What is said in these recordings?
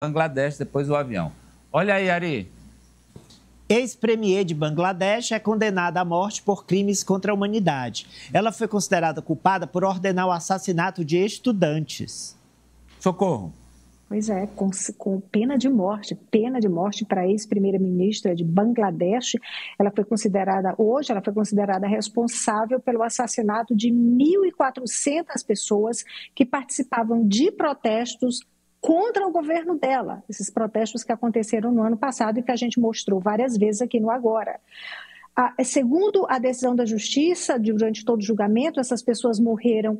Bangladesh, depois o avião. Olha aí, Ari. Ex-premier de Bangladesh é condenada à morte por crimes contra a humanidade. Ela foi considerada culpada por ordenar o assassinato de estudantes. Socorro. Pois é, com pena de morte para a ex-primeira-ministra de Bangladesh. Hoje ela foi considerada responsável pelo assassinato de 1.400 pessoas que participavam de protestos contra o governo dela. Esses protestos que aconteceram no ano passado e que a gente mostrou várias vezes aqui no Agora. Segundo a decisão da justiça, durante todo o julgamento, essas pessoas morreram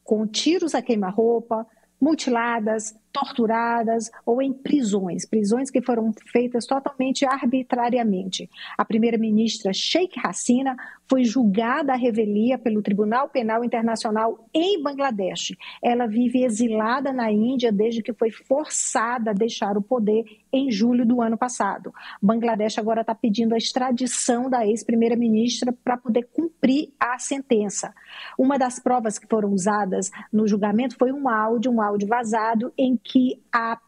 com tiros a queima-roupa, mutiladas, torturadas ou em prisões que foram feitas totalmente arbitrariamente. A primeira-ministra Sheikh Hasina foi julgada à revelia pelo Tribunal Penal Internacional em Bangladesh. Ela vive exilada na Índia desde que foi forçada a deixar o poder em julho do ano passado. Bangladesh agora está pedindo a extradição da ex-primeira-ministra para poder cumprir a sentença. Uma das provas que foram usadas no julgamento foi um áudio vazado em que a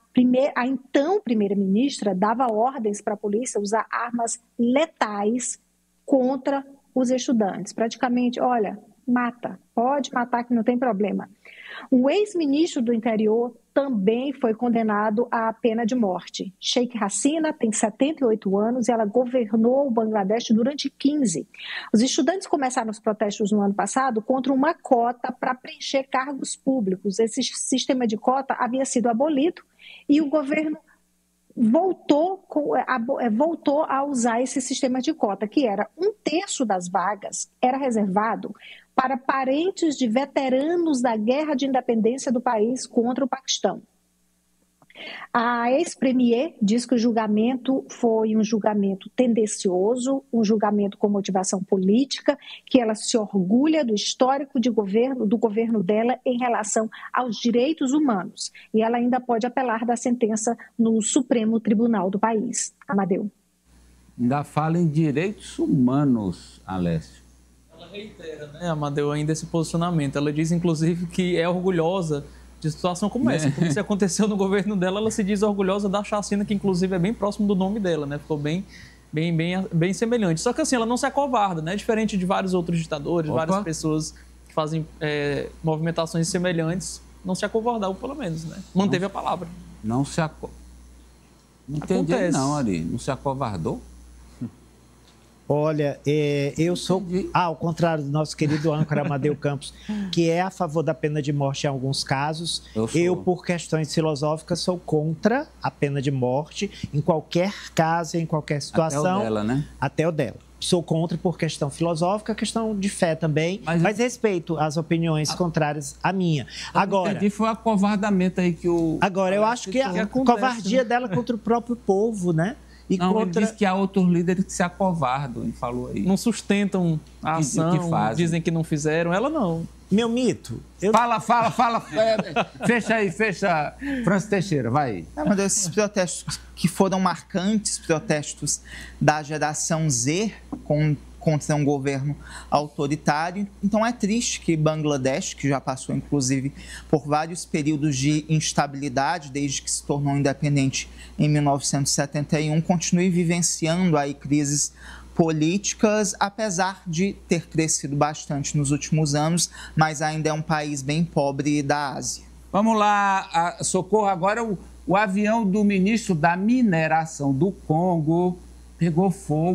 então primeira-ministra dava ordens para a polícia usar armas letais contra os estudantes. Praticamente, olha, mata, pode matar que não tem problema. O ex-ministro do interior também foi condenado à pena de morte. Sheikh Hasina tem 78 anos e ela governou o Bangladesh durante 15. Os estudantes começaram os protestos no ano passado contra uma cota para preencher cargos públicos. Esse sistema de cota havia sido abolido e o governo voltou a usar esse sistema de cota, que era 1/3 das vagas era reservado para parentes de veteranos da guerra de independência do país contra o Paquistão. A ex-premier diz que o julgamento foi um julgamento tendencioso, um julgamento com motivação política, que ela se orgulha do histórico do governo dela em relação aos direitos humanos. E ela ainda pode apelar da sentença no Supremo Tribunal do país. Amadeu. Ainda fala em direitos humanos, Alessio. Ela reitera, né, Amadeu, ainda esse posicionamento. Ela diz, inclusive, que é orgulhosa de situação como essa. Porque se aconteceu no governo dela, ela se diz orgulhosa da chacina, que inclusive é bem próximo do nome dela, né? Ficou bem semelhante. Só que assim, ela não se acovarda, né? Diferente de vários outros ditadores, várias pessoas que fazem movimentações semelhantes, não se acovardaram, pelo menos, né? Manteve a palavra. Não se acovardou. Não entendi, não, Ari. Não se acovardou? Olha, eu sou, ao contrário do nosso querido âncora Amadeu Campos, que é a favor da pena de morte em alguns casos, eu, por questões filosóficas, sou contra a pena de morte em qualquer caso, em qualquer situação. Até o dela, né? Até o dela. Sou contra por questão filosófica, questão de fé também, mas respeito as opiniões contrárias à minha. Agora, entendi, foi o acovardamento aí que o... Agora, eu acho que a covardia dela contra o próprio povo, né? E não, ele disse que há outros líderes que se acovardam, ele falou aí. Não sustentam a ação, dizem que não fizeram, ela não. Meu mito. Fala. Fecha, Francis Teixeira, vai. Mas esses protestos que foram marcantes, protestos da geração Z contra um governo autoritário. Então é triste que Bangladesh, que já passou inclusive por vários períodos de instabilidade desde que se tornou independente em 1971, continue vivenciando aí crises políticas, apesar de ter crescido bastante nos últimos anos, mas ainda é um país bem pobre da Ásia. Vamos lá, Socorro, agora o avião do ministro da Mineração do Congo pegou fogo.